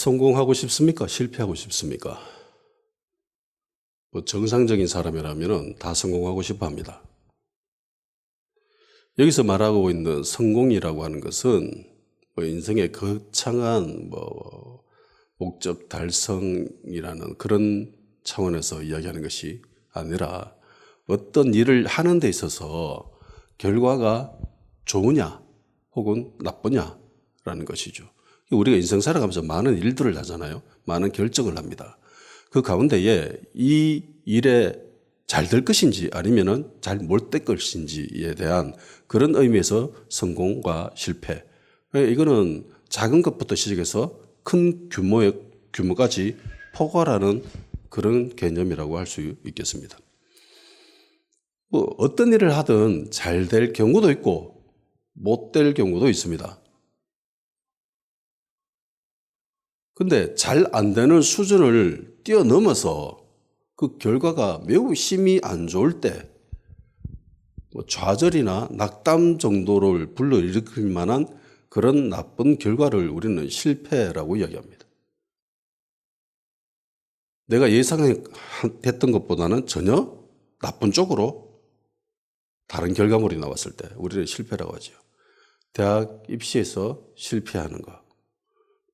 성공하고 싶습니까? 실패하고 싶습니까? 정상적인 사람이라면 다 성공하고 싶어 합니다. 여기서 말하고 있는 성공이라고 하는 것은 인생의 거창한 목적 달성이라는 그런 차원에서 이야기하는 것이 아니라 어떤 일을 하는 데 있어서 결과가 좋으냐 혹은 나쁘냐라는 것이죠. 우리가 인생 살아가면서 많은 일들을 하잖아요. 많은 결정을 합니다. 그 가운데에 이 일에 잘 될 것인지 아니면은 잘 못 될 것인지에 대한 그런 의미에서 성공과 실패. 이거는 작은 것부터 시작해서 큰 규모까지 포괄하는 그런 개념이라고 할 수 있겠습니다. 어떤 일을 하든 잘 될 경우도 있고 못 될 경우도 있습니다. 근데 잘 안 되는 수준을 뛰어넘어서 그 결과가 매우 심히 안 좋을 때 좌절이나 낙담 정도를 불러일으킬 만한 그런 나쁜 결과를 우리는 실패라고 이야기합니다. 내가 예상했던 것보다는 전혀 나쁜 쪽으로 다른 결과물이 나왔을 때 우리는 실패라고 하죠. 대학 입시에서 실패하는 거,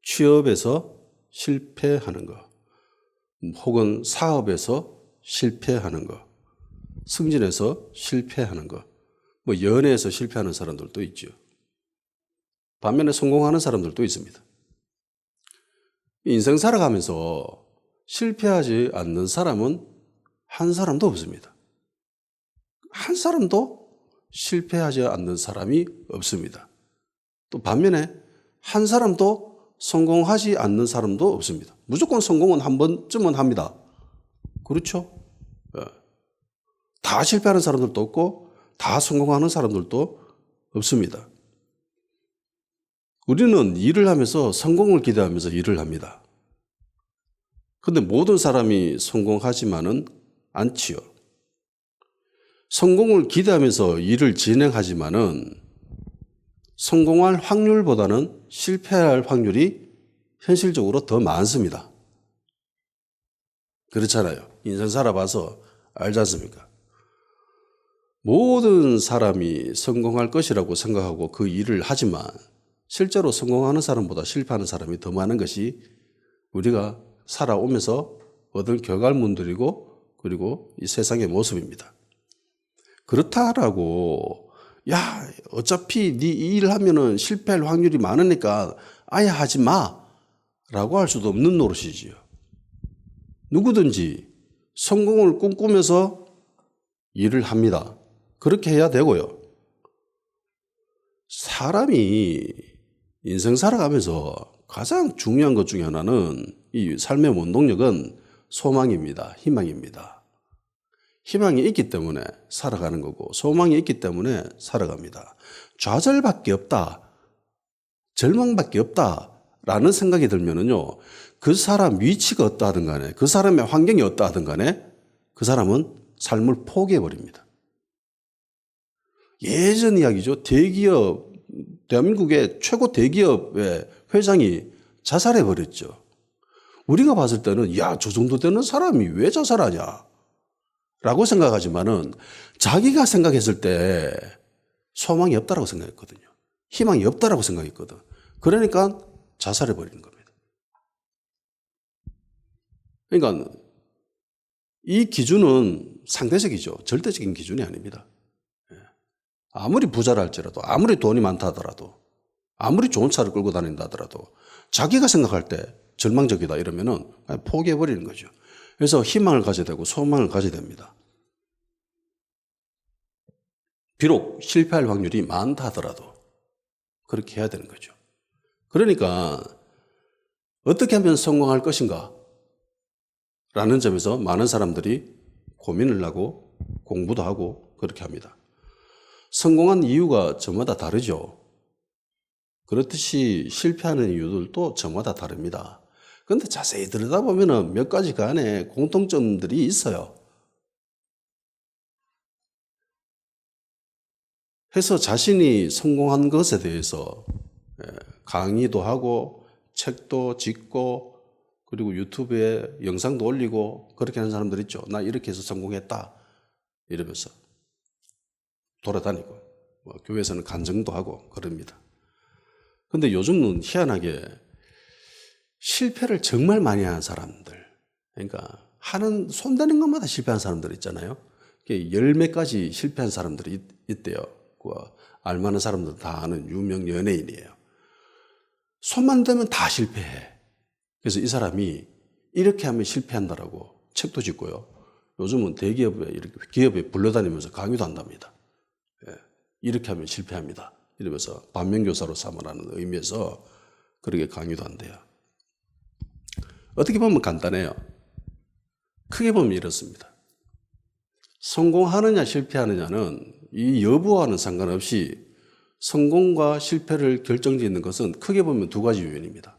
취업에서 실패하는 거, 혹은 사업에서 실패하는 거, 승진해서 실패하는 거, 연애에서 실패하는 사람들도 있죠. 반면에 성공하는 사람들도 있습니다. 인생 살아가면서 실패하지 않는 사람은 한 사람도 없습니다. 한 사람도 실패하지 않는 사람이 없습니다. 또 반면에 한 사람도 성공하지 않는 사람도 없습니다. 무조건 성공은 한 번쯤은 합니다. 그렇죠? 다 실패하는 사람들도 없고 다 성공하는 사람들도 없습니다. 우리는 일을 하면서 성공을 기대하면서 일을 합니다. 그런데 모든 사람이 성공하지만은 않지요. 성공을 기대하면서 일을 진행하지만은 성공할 확률보다는 실패할 확률이 현실적으로 더 많습니다. 그렇잖아요. 인생 살아봐서 알지 않습니까? 모든 사람이 성공할 것이라고 생각하고 그 일을 하지만 실제로 성공하는 사람보다 실패하는 사람이 더 많은 것이 우리가 살아오면서 얻은 결과물들이고 그리고 이 세상의 모습입니다. 그렇다라고 야 어차피 네 이 일을 하면은 실패할 확률이 많으니까 아예 하지 마라고 할 수도 없는 노릇이지요. 누구든지 성공을 꿈꾸면서 일을 합니다. 그렇게 해야 되고요. 사람이 인생 살아가면서 가장 중요한 것 중에 하나는 이 삶의 원동력은 소망입니다. 희망입니다. 희망이 있기 때문에 살아가는 거고 소망이 있기 때문에 살아갑니다. 좌절밖에 없다. 절망밖에 없다라는 생각이 들면은요. 그 사람 위치가 어떠하든 간에 그 사람의 환경이 어떠하든 간에 그 사람은 삶을 포기해버립니다. 예전 이야기죠. 대기업, 대한민국의 최고 대기업의 회장이 자살해버렸죠. 우리가 봤을 때는 야, 저 정도 되는 사람이 왜 자살하냐 라고 생각하지만은 자기가 생각했을 때 소망이 없다라고 생각했거든요. 희망이 없다라고 생각했거든. 그러니까 자살해버리는 겁니다. 그러니까 이 기준은 상대적이죠. 절대적인 기준이 아닙니다. 아무리 부자라 할지라도 아무리 돈이 많다 하더라도 아무리 좋은 차를 끌고 다닌다 하더라도 자기가 생각할 때 절망적이다 이러면은 포기해버리는 거죠. 그래서 희망을 가져야 되고 소망을 가져야 됩니다. 비록 실패할 확률이 많다 하더라도 그렇게 해야 되는 거죠. 그러니까 어떻게 하면 성공할 것인가 라는 점에서 많은 사람들이 고민을 하고 공부도 하고 그렇게 합니다. 성공한 이유가 저마다 다르죠. 그렇듯이 실패하는 이유들도 저마다 다릅니다. 그런데 자세히 들여다보면 몇 가지 간에 공통점들이 있어요. 해서 자신이 성공한 것에 대해서 강의도 하고 책도 짓고 그리고 유튜브에 영상도 올리고 그렇게 하는 사람들 있죠. 나 이렇게 해서 성공했다 이러면서 돌아다니고 뭐 교회에서는 간증도 하고 그럽니다. 근데 요즘은 희한하게 실패를 정말 많이 하는 사람들, 그러니까 손대는 것마다 실패한 사람들 있잖아요. 열 몇 가지 실패한 사람들이 있대요. 그 알만한 사람들 다 아는 유명 연예인이에요. 손만 대면 다 실패해. 그래서 이 사람이 이렇게 하면 실패한다라고 책도 짓고요. 요즘은 대기업에 이렇게 기업에 불러다니면서 강의도 한답니다. 예, 이렇게 하면 실패합니다. 이러면서 반면교사로 삼으라는 의미에서 그렇게 강의도 한대요. 어떻게 보면 간단해요. 크게 보면 이렇습니다. 성공하느냐 실패하느냐는 이 여부와는 상관없이 성공과 실패를 결정짓는 것은 크게 보면 두 가지 요인입니다.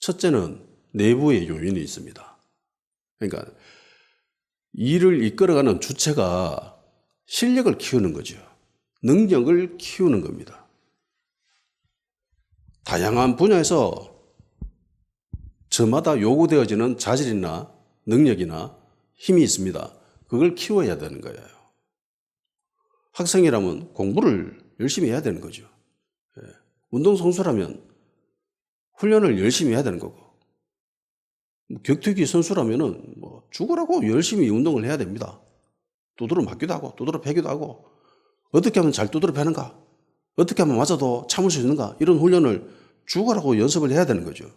첫째는 내부의 요인이 있습니다. 그러니까 일을 이끌어가는 주체가 실력을 키우는 거죠. 능력을 키우는 겁니다. 다양한 분야에서 저마다 요구되어지는 자질이나 능력이나 힘이 있습니다. 그걸 키워야 되는 거예요. 학생이라면 공부를 열심히 해야 되는 거죠. 운동선수라면 훈련을 열심히 해야 되는 거고, 격투기 선수라면은 죽으라고 열심히 운동을 해야 됩니다. 두드러 맞기도 하고, 두드러 패기도 하고, 어떻게 하면 잘 두드러 패는가? 어떻게 하면 맞아도 참을 수 있는가? 이런 훈련을 죽으라고 연습을 해야 되는 거죠.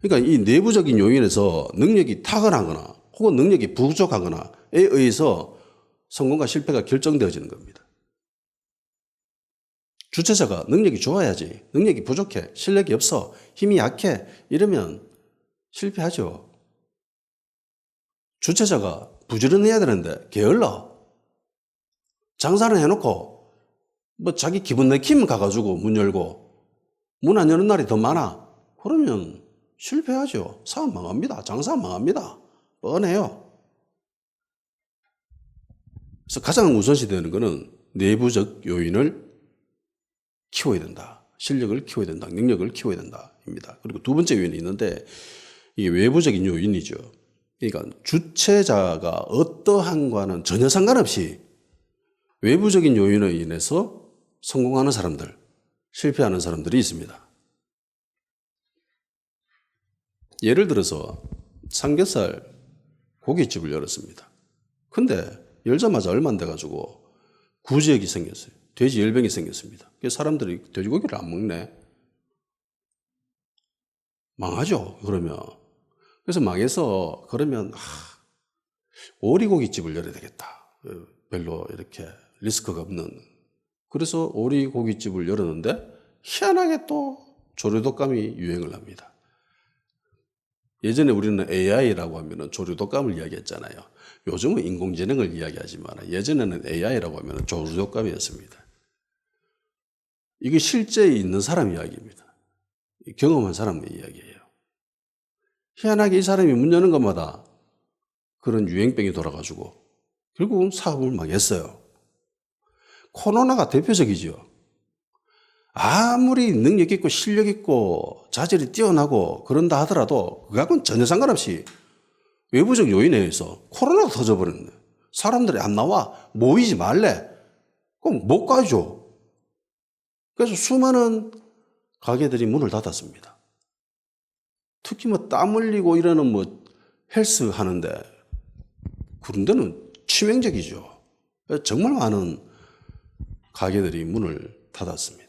그러니까 이 내부적인 요인에서 능력이 타고나거나 혹은 능력이 부족하거나에 의해서 성공과 실패가 결정되어지는 겁니다. 주체자가 능력이 좋아야지, 능력이 부족해, 실력이 없어, 힘이 약해 이러면 실패하죠. 주체자가 부지런해야 되는데 게을러, 장사를 해놓고 자기 기분 내키면 가가지고 문 열고 문 안 여는 날이 더 많아. 그러면 실패하죠. 사업 망합니다. 장사 망합니다. 뻔해요. 그래서 가장 우선시 되는 것은 내부적 요인을 키워야 된다. 실력을 키워야 된다. 능력을 키워야 된다. 입니다. 그리고 두 번째 요인이 있는데 이게 외부적인 요인이죠. 그러니까 주체자가 어떠한과는 전혀 상관없이 외부적인 요인으로 인해서 성공하는 사람들, 실패하는 사람들이 있습니다. 예를 들어서 삼겹살 고깃집을 열었습니다. 근데 열자마자 얼마 안 돼가지고 구지역이 생겼어요. 돼지 열병이 생겼습니다. 그래서 사람들이 돼지고기를 안 먹네. 망하죠, 그러면. 그래서 망해서 그러면 오리고기집을 열어야 되겠다. 별로 이렇게 리스크가 없는. 그래서 오리고기집을 열었는데 희한하게 또 조류독감이 유행을 합니다. 예전에 우리는 AI라고 하면 조류독감을 이야기했잖아요. 요즘은 인공지능을 이야기하지만 예전에는 AI라고 하면 조류독감이었습니다. 이게 실제 있는 사람 이야기입니다. 경험한 사람의 이야기예요. 희한하게 이 사람이 문 여는 것마다 그런 유행병이 돌아가지고 결국은 사업을 망했어요. 코로나가 대표적이죠. 아무리 능력 있고 실력 있고 자질이 뛰어나고 그런다 하더라도 그거하고는 전혀 상관없이 외부적 요인에 의해서 코로나가 터져버렸네. 사람들이 안 나와, 모이지 말래. 그럼 못 가죠. 그래서 수많은 가게들이 문을 닫았습니다. 특히 땀 흘리고 이러는 헬스 하는데 그런 데는 치명적이죠. 정말 많은 가게들이 문을 닫았습니다.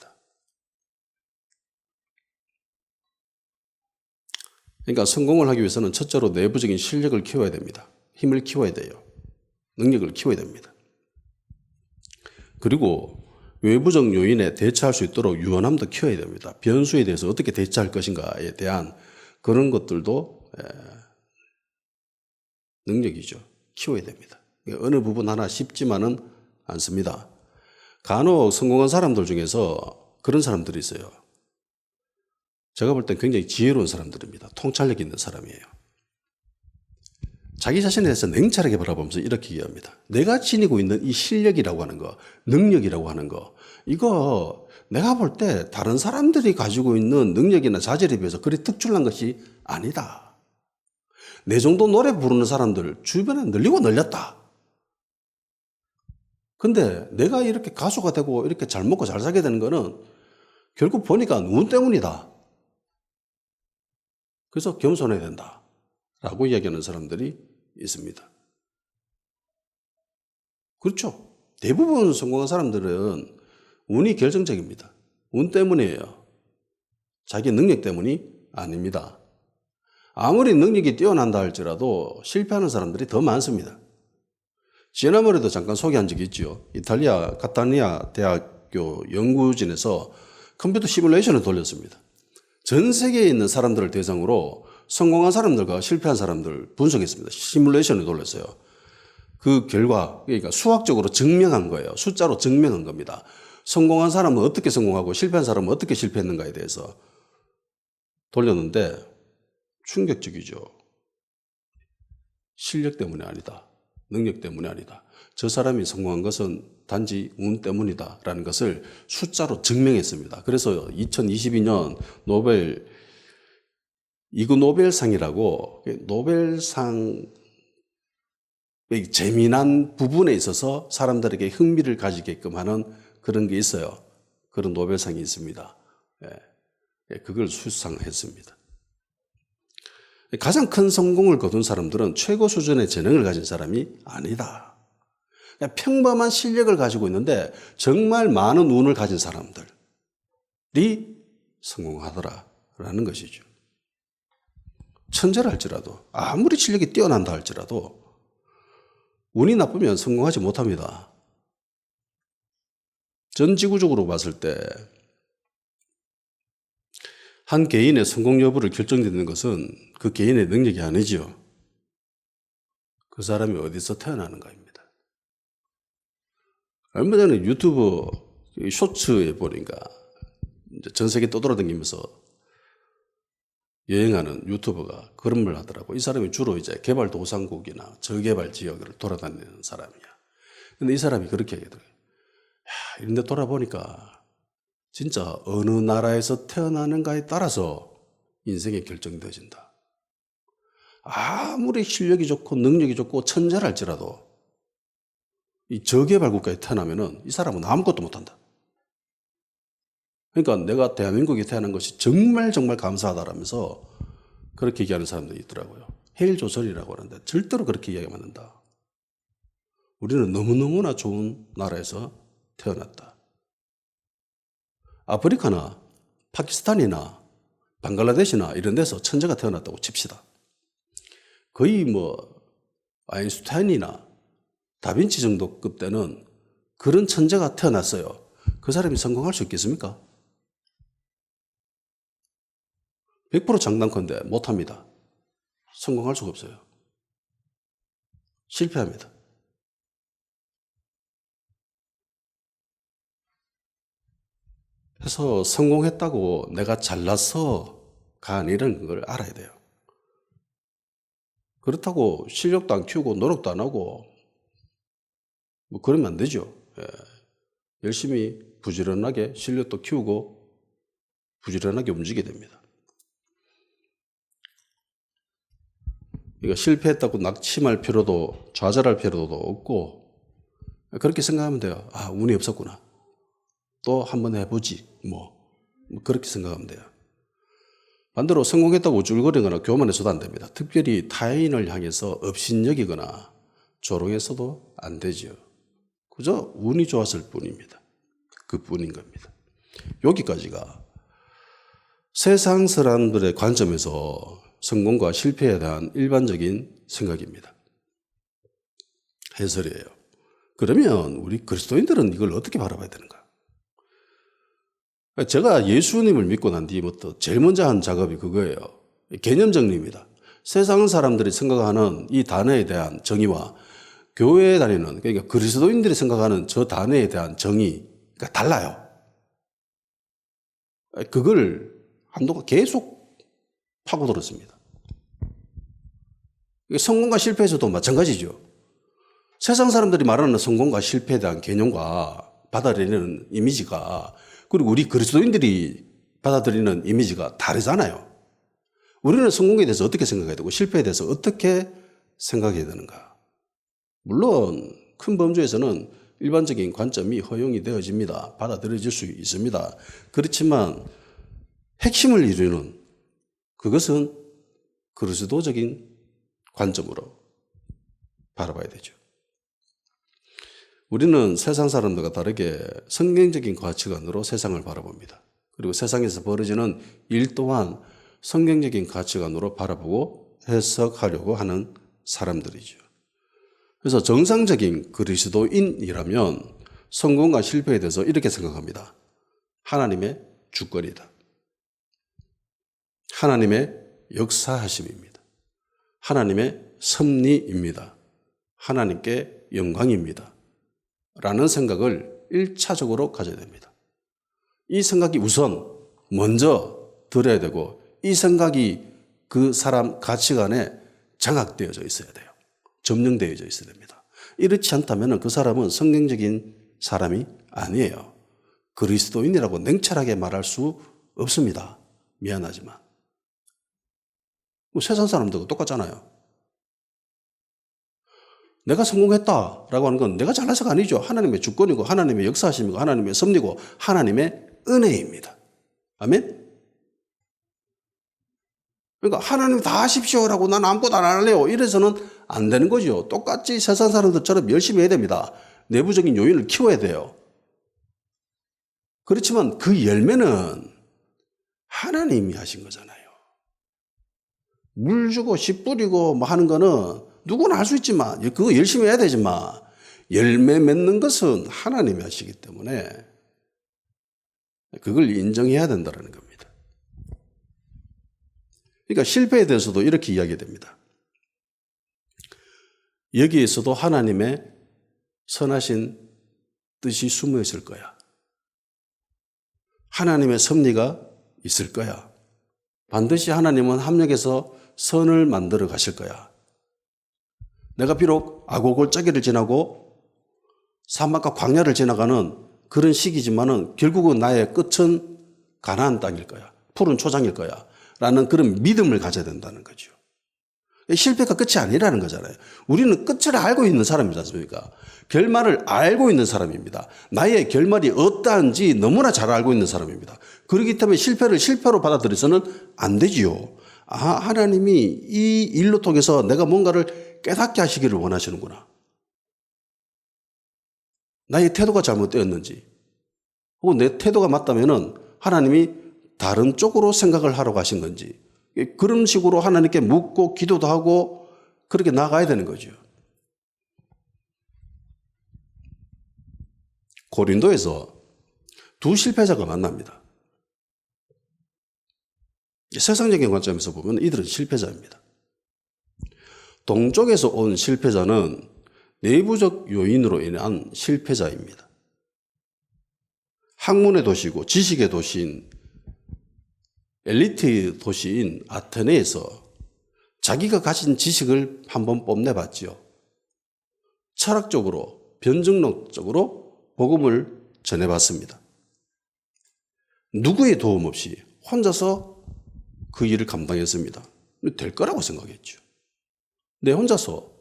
그러니까 성공을 하기 위해서는 첫째로 내부적인 실력을 키워야 됩니다. 힘을 키워야 돼요. 능력을 키워야 됩니다. 그리고 외부적 요인에 대처할 수 있도록 유연함도 키워야 됩니다. 변수에 대해서 어떻게 대처할 것인가에 대한 그런 것들도 능력이죠. 키워야 됩니다. 어느 부분 하나 쉽지만은 않습니다. 간혹 성공한 사람들 중에서 그런 사람들이 있어요. 제가 볼 땐 굉장히 지혜로운 사람들입니다. 통찰력 있는 사람이에요. 자기 자신에 대해서 냉철하게 바라보면서 이렇게 얘기합니다. 내가 지니고 있는 이 실력이라고 하는 거, 능력이라고 하는 거, 이거 내가 볼 때 다른 사람들이 가지고 있는 능력이나 자질에 비해서 그리 특출난 것이 아니다. 내 정도 노래 부르는 사람들 주변에 늘리고 늘렸다. 근데 내가 이렇게 가수가 되고 이렇게 잘 먹고 잘 살게 되는 거는 결국 보니까 운 때문이다. 그래서 겸손해야 된다. 라고 이야기하는 사람들이 있습니다. 그렇죠. 대부분 성공한 사람들은 운이 결정적입니다. 운 때문이에요. 자기 능력 때문이 아닙니다. 아무리 능력이 뛰어난다 할지라도 실패하는 사람들이 더 많습니다. 지난번에도 잠깐 소개한 적이 있죠. 이탈리아 카타니아 대학교 연구진에서 컴퓨터 시뮬레이션을 돌렸습니다. 전 세계에 있는 사람들을 대상으로 성공한 사람들과 실패한 사람들 분석했습니다. 시뮬레이션을 돌렸어요. 그 결과, 그러니까 수학적으로 증명한 거예요. 숫자로 증명한 겁니다. 성공한 사람은 어떻게 성공하고 실패한 사람은 어떻게 실패했는가에 대해서 돌렸는데 충격적이죠. 실력 때문이 아니다. 능력 때문이 아니다. 저 사람이 성공한 것은 단지 운 때문이다라는 것을 숫자로 증명했습니다. 그래서 2022년 이그 노벨상이라고 노벨상 재미난 부분에 있어서 사람들에게 흥미를 가지게끔 하는 그런 게 있어요. 그런 노벨상이 있습니다. 그걸 수상했습니다. 가장 큰 성공을 거둔 사람들은 최고 수준의 재능을 가진 사람이 아니다. 평범한 실력을 가지고 있는데 정말 많은 운을 가진 사람들이 성공하더라라는 것이죠. 천재라 할지라도 아무리 실력이 뛰어난다 할지라도 운이 나쁘면 성공하지 못합니다. 전 지구적으로 봤을 때 한 개인의 성공 여부를 결정짓는 것은 그 개인의 능력이 아니지요. 그 사람이 어디서 태어나는가입니다. 얼마 전에 유튜브 쇼츠에 보니까 전 세계 떠돌아다니면서 여행하는 유튜버가 그런 말 하더라고. 이 사람이 주로 이제 개발도상국이나 저개발 지역을 돌아다니는 사람이야. 근데 이 사람이 그렇게 얘기하더라고요. 이런 데 돌아보니까 진짜 어느 나라에서 태어나는가에 따라서 인생이 결정되어진다. 아무리 실력이 좋고 능력이 좋고 천재라 할지라도 이 저개발 국가에 태어나면은 이 사람은 아무것도 못한다. 그러니까 내가 대한민국에 태어난 것이 정말 감사하다라면서 그렇게 얘기하는 사람들이 있더라고요. 해일 조선이라고 하는데 절대로 그렇게 이야기하면 안 된다. 우리는 너무너무나 좋은 나라에서 태어났다. 아프리카나 파키스탄이나 방글라데시나 이런 데서 천재가 태어났다고 칩시다. 거의 아인슈타인이나 다빈치 정도급 때는 그런 천재가 태어났어요. 그 사람이 성공할 수 있겠습니까? 100% 장담컨대 못합니다. 성공할 수가 없어요. 실패합니다. 그래서 성공했다고 내가 잘나서가 아니라는 걸 알아야 돼요. 그렇다고 실력도 안 키우고 노력도 안 하고 그러면 안 되죠. 열심히 부지런하게 실력도 키우고 부지런하게 움직여야 됩니다. 그러니까 실패했다고 낙심할 필요도 좌절할 필요도 없고 그렇게 생각하면 돼요. 아, 운이 없었구나. 또 한번 해보지. 그렇게 생각하면 돼요. 반대로 성공했다고 우쭐거리거나 교만해서도 안 됩니다. 특별히 타인을 향해서 업신여기거나 조롱해서도 안 되죠. 그저 운이 좋았을 뿐입니다. 그뿐인 겁니다. 여기까지가 세상 사람들의 관점에서 성공과 실패에 대한 일반적인 생각입니다. 해설이에요. 그러면 우리 그리스도인들은 이걸 어떻게 바라봐야 되는가? 제가 예수님을 믿고 난 뒤부터 제일 먼저 한 작업이 그거예요. 개념 정리입니다. 세상 사람들이 생각하는 이 단어에 대한 정의와 교회에 다니는, 그러니까 그리스도인들이 생각하는 저 단어에 대한 정의가 달라요. 그걸 한동안 계속 파고들었습니다. 성공과 실패에서도 마찬가지죠. 세상 사람들이 말하는 성공과 실패에 대한 개념과 받아들이는 이미지가 그리고 우리 그리스도인들이 받아들이는 이미지가 다르잖아요. 우리는 성공에 대해서 어떻게 생각해야 되고 실패에 대해서 어떻게 생각해야 되는가. 물론 큰 범주에서는 일반적인 관점이 허용이 되어집니다. 받아들여질 수 있습니다. 그렇지만 핵심을 이루는 그것은 그리스도적인 관점으로 바라봐야 되죠. 우리는 세상 사람들과 다르게 성경적인 가치관으로 세상을 바라봅니다. 그리고 세상에서 벌어지는 일 또한 성경적인 가치관으로 바라보고 해석하려고 하는 사람들이죠. 그래서 정상적인 그리스도인이라면 성공과 실패에 대해서 이렇게 생각합니다. 하나님의 주권이다. 하나님의 역사하심입니다. 하나님의 섭리입니다. 하나님께 영광입니다. 라는 생각을 1차적으로 가져야 됩니다. 이 생각이 우선 먼저 들어야 되고 이 생각이 그 사람 가치관에 장악되어져 있어야 돼요. 점령되어져 있어야 됩니다. 이렇지 않다면 그 사람은 성경적인 사람이 아니에요. 그리스도인이라고 냉철하게 말할 수 없습니다. 미안하지만. 세상 사람들과 똑같잖아요. 내가 성공했다라고 하는 건 내가 잘나서가 아니죠. 하나님의 주권이고 하나님의 역사하심이고 하나님의 섭리고 하나님의 은혜입니다. 아멘? 그러니까 하나님 다 하십시오라고 난 아무것도 안 할래요. 이래서는 안 되는 거죠. 똑같이 세상 사람들처럼 열심히 해야 됩니다. 내부적인 요인을 키워야 돼요. 그렇지만 그 열매는 하나님이 하신 거잖아요. 물 주고 씨 뿌리고 뭐 하는 거는 누구나 할 수 있지만 그거 열심히 해야 되지만 열매 맺는 것은 하나님이 하시기 때문에 그걸 인정해야 된다는 겁니다. 그러니까 실패에 대해서도 이렇게 이야기됩니다. 여기에서도 하나님의 선하신 뜻이 숨어 있을 거야. 하나님의 섭리가 있을 거야. 반드시 하나님은 합력해서 선을 만들어 가실 거야. 내가 비록 아고골짜기를 지나고 사막과 광야를 지나가는 그런 시기지만은 결국은 나의 끝은 가나안 땅일 거야. 푸른 초장일 거야. 라는 그런 믿음을 가져야 된다는 거죠. 실패가 끝이 아니라는 거잖아요. 우리는 끝을 알고 있는 사람이지 않습니까? 결말을 알고 있는 사람입니다. 나의 결말이 어떠한지 너무나 잘 알고 있는 사람입니다. 그렇기 때문에 실패를 실패로 받아들여서는 안 되지요. 하나님이 이 일로 통해서 내가 뭔가를 깨닫게 하시기를 원하시는구나. 나의 태도가 잘못되었는지 혹은 내 태도가 맞다면은 하나님이 다른 쪽으로 생각을 하러 가신 건지 그런 식으로 하나님께 묻고 기도도 하고 그렇게 나가야 되는 거죠. 고린도에서 두 실패자가 만납니다. 세상적인 관점에서 보면 이들은 실패자입니다. 동쪽에서 온 실패자는 내부적 요인으로 인한 실패자입니다. 학문의 도시고 지식의 도시인 엘리트 도시인 아테네에서 자기가 가진 지식을 한번 뽐내봤지요. 철학적으로, 변증론적으로 복음을 전해봤습니다. 누구의 도움 없이 혼자서 그 일을 감당했습니다. 될 거라고 생각했죠. 내 혼자서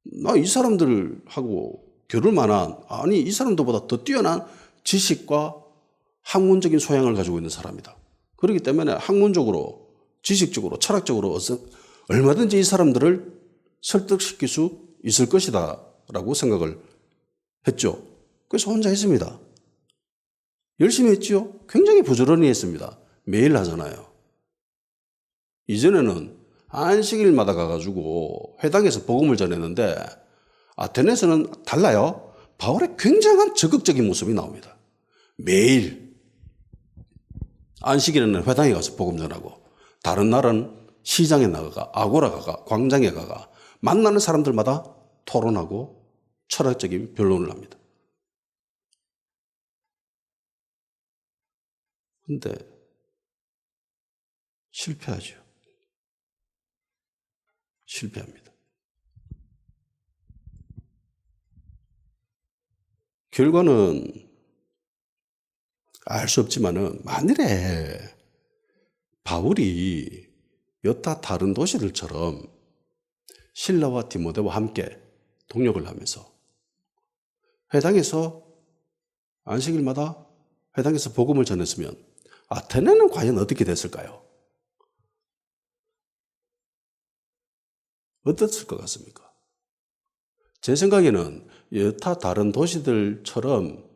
나 이 사람들하고 겨룰 만한 아니 이 사람들보다 더 뛰어난 지식과 학문적인 소양을 가지고 있는 사람이다. 그렇기 때문에 학문적으로, 지식적으로, 철학적으로 얼마든지 이 사람들을 설득시킬 수 있을 것이다 라고 생각을 했죠. 그래서 혼자 했습니다. 열심히 했죠. 굉장히 부지런히 했습니다. 매일 하잖아요. 이전에는 안식일마다 가가지고 회당에서 복음을 전했는데 아테네에서는 달라요. 바울의 굉장한 적극적인 모습이 나옵니다. 매일 안식일에는 회당에 가서 복음 전하고 다른 날은 시장에 나가가 아고라 가가 광장에 가가 만나는 사람들마다 토론하고 철학적인 변론을 합니다. 근데 실패하죠. 실패합니다. 결과는 알 수 없지만은 만일에 바울이 여타 다른 도시들처럼 실라와 디모데와 함께 동역을 하면서 회당에서 안식일마다 회당에서 복음을 전했으면 아테네는 과연 어떻게 됐을까요? 어땠을 것 같습니까? 제 생각에는 여타 다른 도시들처럼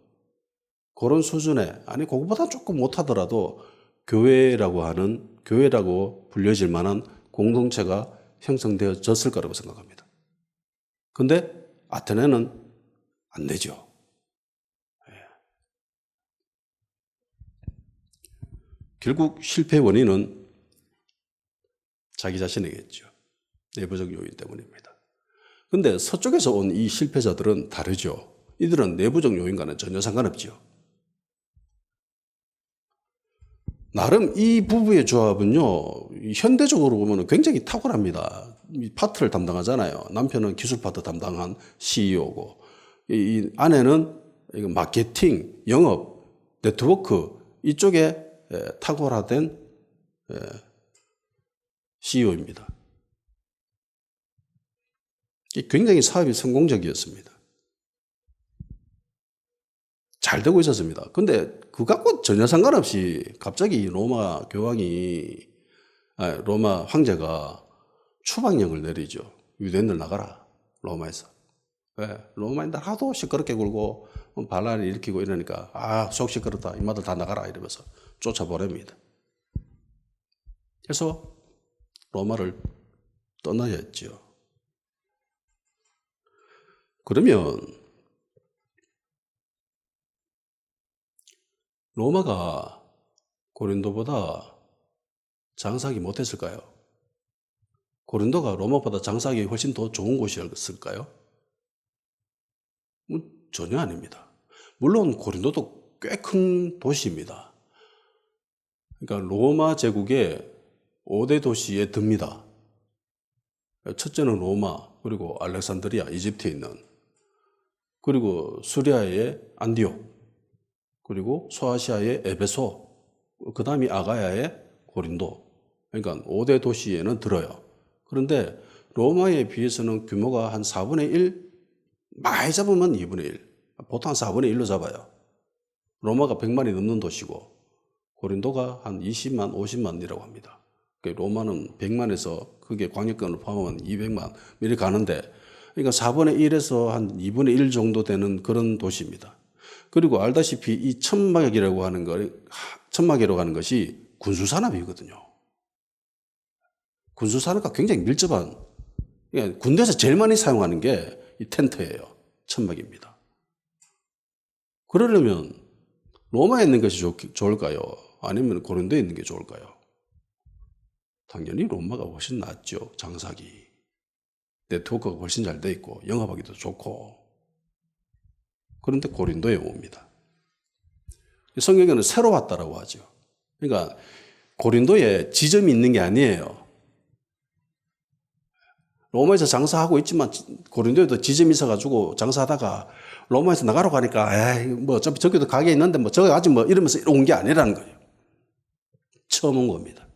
그런 수준의, 아니 그거보다 조금 못하더라도 교회라고 불려질 만한 공동체가 형성되어졌을 거라고 생각합니다. 근데 아테네는 안 되죠. 결국 실패의 원인은 자기 자신에게겠죠. 내부적 요인 때문입니다. 근데 서쪽에서 온 이 실패자들은 다르죠. 이들은 내부적 요인과는 전혀 상관없죠. 나름 이 부부의 조합은요, 현대적으로 보면 굉장히 탁월합니다. 파트를 담당하잖아요. 남편은 기술 파트 담당한 CEO고, 이 아내는 마케팅, 영업, 네트워크 이쪽에 탁월화된 CEO입니다. 굉장히 사업이 성공적이었습니다. 잘 되고 있었습니다. 근데 그것과 전혀 상관없이 갑자기 로마 황제가 추방령을 내리죠. 유대인들 나가라. 로마에서. 왜? 로마인들 하도 시끄럽게 굴고 반란을 일으키고 이러니까 속 시끄럽다. 이마들 다 나가라 이러면서 쫓아보냅니다. 그래서 로마를 떠나야 했죠. 그러면 로마가 고린도보다 장사하기 못했을까요? 고린도가 로마보다 장사하기 훨씬 더 좋은 곳이었을까요? 전혀 아닙니다. 물론 고린도도 꽤 큰 도시입니다. 그러니까 로마 제국의 5대 도시에 듭니다. 첫째는 로마, 그리고 알렉산드리아, 이집트에 있는, 그리고 수리아의 안디옥, 그리고 소아시아의 에베소, 그 다음이 아가야의 고린도. 그러니까 5대 도시에는 들어요. 그런데 로마에 비해서는 규모가 한 4분의 1, 많이 잡으면 2분의 1, 보통 한 4분의 1로 잡아요. 로마가 100만이 넘는 도시고 고린도가 한 20만, 50만이라고 합니다. 로마는 100만에서 그게 광역권을 포함하면 200만 이렇게 가는데, 그러니까 4분의 1에서 한 2분의 1 정도 되는 그런 도시입니다. 그리고 알다시피 이 천막이라고 하는 것이 군수산업이거든요. 군수산업과 굉장히 밀접한, 그러니까 군대에서 제일 많이 사용하는 게 이 텐트예요. 천막입니다. 그러려면 로마에 있는 것이 좋을까요? 아니면 고린도에 있는 게 좋을까요? 당연히 로마가 훨씬 낫죠. 장사기. 네트워크가 훨씬 잘 돼 있고 영업하기도 좋고. 그런데 고린도에 옵니다. 성경에는 새로 왔다라고 하죠. 그러니까 고린도에 지점이 있는 게 아니에요. 로마에서 장사하고 있지만 고린도에도 지점이 있어가지고 장사하다가 로마에서 나가라고 하니까 뭐 어차피 저기도 가게 있는데 뭐 저기 아직 뭐 이러면서 온 게 아니라는 거예요. 처음 온 겁니다.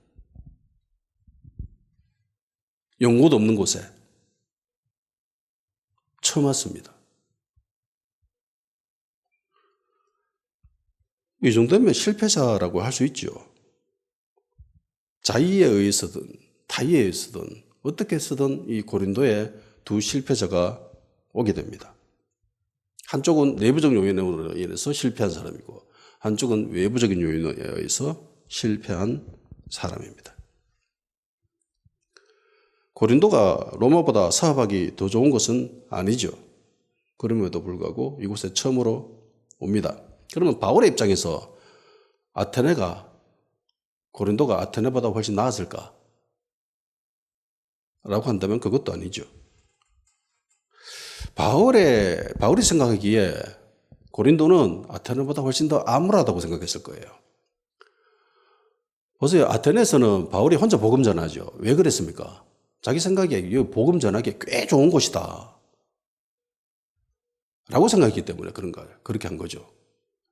연고도 없는 곳에 처음 왔습니다. 이 정도면 실패자라고 할 수 있죠. 자의에 의해서든 타의에 의해서든 어떻게 쓰든 이 고린도에 두 실패자가 오게 됩니다. 한쪽은 내부적 요인으로 인해서 실패한 사람이고 한쪽은 외부적인 요인에 의해서 실패한 사람입니다. 고린도가 로마보다 사업하기 더 좋은 것은 아니죠. 그럼에도 불구하고 이곳에 처음으로 옵니다. 그러면 바울의 입장에서 고린도가 아테네보다 훨씬 나았을까? 라고 한다면 그것도 아니죠. 바울이 생각하기에 고린도는 아테네보다 훨씬 더 암울하다고 생각했을 거예요. 보세요. 아테네에서는 바울이 혼자 복음 전하죠. 왜 그랬습니까? 자기 생각에 이 복음 전하기 꽤 좋은 곳이다 라고 생각했기 때문에 그런 거예요. 그렇게 한 거죠.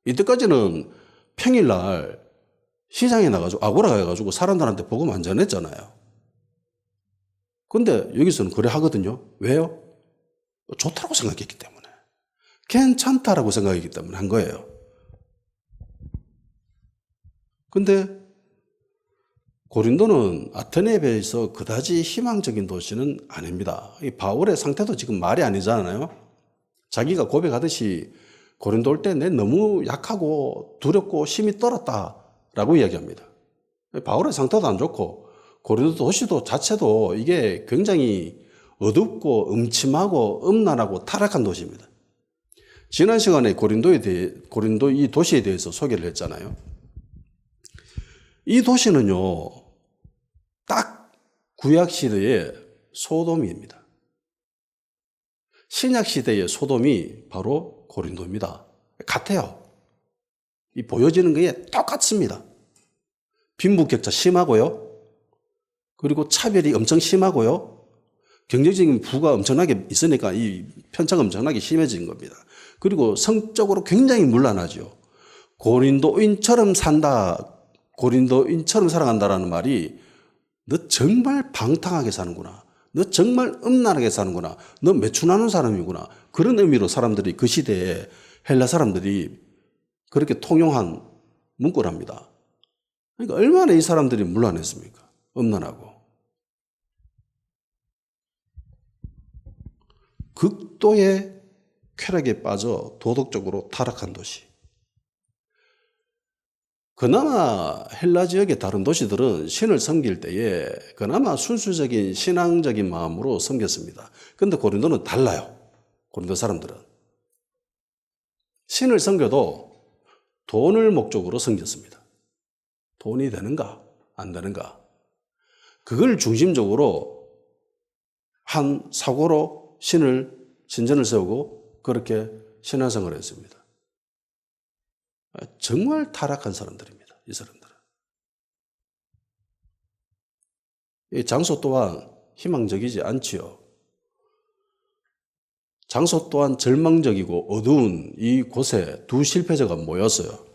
이때까지는 평일날 시장에 나가지고 아고라 가가지고 사람들한테 복음 안 전했잖아요. 근데 여기서는 그래 하거든요. 왜요? 좋다고 생각했기 때문에. 괜찮다라고 생각했기 때문에 한 거예요. 근데 고린도는 아테네에 비해서 그다지 희망적인 도시는 아닙니다. 이 바울의 상태도 지금 말이 아니잖아요. 자기가 고백하듯이 고린도 올 때 내 너무 약하고 두렵고 힘이 떨었다라고 이야기합니다. 바울의 상태도 안 좋고 고린도 도시도 자체도 이게 굉장히 어둡고 음침하고 음란하고 타락한 도시입니다. 지난 시간에 고린도 이 도시에 대해서 소개를 했잖아요. 이 도시는요, 딱 구약 시대의 소돔입니다. 신약 시대의 소돔이 바로 고린도입니다. 같아요. 이 보여지는 게 똑같습니다. 빈부격차 심하고요. 그리고 차별이 엄청 심하고요. 경제적인 부가 엄청나게 있으니까 이 편차가 엄청나게 심해진 겁니다. 그리고 성적으로 굉장히 문란하죠. 고린도인처럼 산다, 고린도인처럼 살아간다라는 말이 너 정말 방탕하게 사는구나. 너 정말 음란하게 사는구나. 너 매춘하는 사람이구나. 그런 의미로 사람들이 그 시대에 헬라 사람들이 그렇게 통용한 문구랍니다. 그러니까 얼마나 이 사람들이 문란했습니까? 음란하고. 극도의 쾌락에 빠져 도덕적으로 타락한 도시. 그나마 헬라 지역의 다른 도시들은 신을 섬길 때에 그나마 순수적인 신앙적인 마음으로 섬겼습니다. 그런데 고린도는 달라요. 고린도 사람들은. 신을 섬겨도 돈을 목적으로 섬겼습니다. 돈이 되는가 안 되는가. 그걸 중심적으로 한 사고로 신전을 세우고 그렇게 신앙생활을 했습니다. 정말 타락한 사람들입니다. 이 사람들은. 이 장소 또한 희망적이지 않지요. 장소 또한 절망적이고 어두운 이 곳에 두 실패자가 모였어요.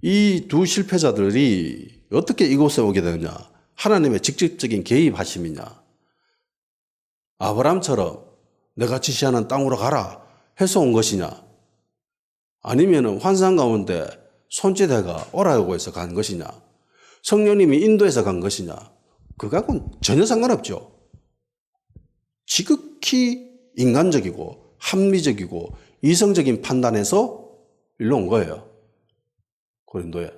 이 두 실패자들이 어떻게 이곳에 오게 되느냐? 하나님의 직접적인 개입하심이냐? 아브라함처럼 내가 지시하는 땅으로 가라 해서 온 것이냐? 아니면 환상 가운데 손짓해가 오라고 해서 간 것이냐? 성령님이 인도해서 간 것이냐? 그거하고는 전혀 상관없죠. 지극히 인간적이고 합리적이고 이성적인 판단에서 일로 온 거예요. 고린도에.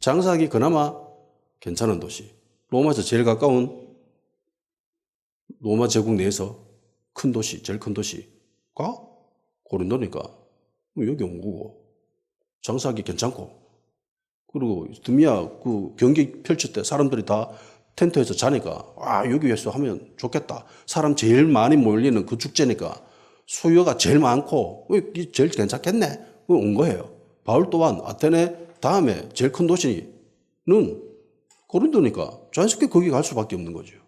장사하기 그나마 괜찮은 도시. 로마에서 제일 가까운 로마 제국 내에서 큰 도시, 제일 큰 도시가 고린도니까 여기 온 거고 장사하기 괜찮고 그리고 드미야 그 경기 펼칠 때 사람들이 다 텐트에서 자니까 여기에서 하면 좋겠다. 사람 제일 많이 몰리는 그 축제니까 수요가 제일 많고 제일 괜찮겠네. 온 거예요. 바울 또한 아테네 다음에 제일 큰 도시는 고린도니까 자연스럽게 거기 갈 수밖에 없는 거죠.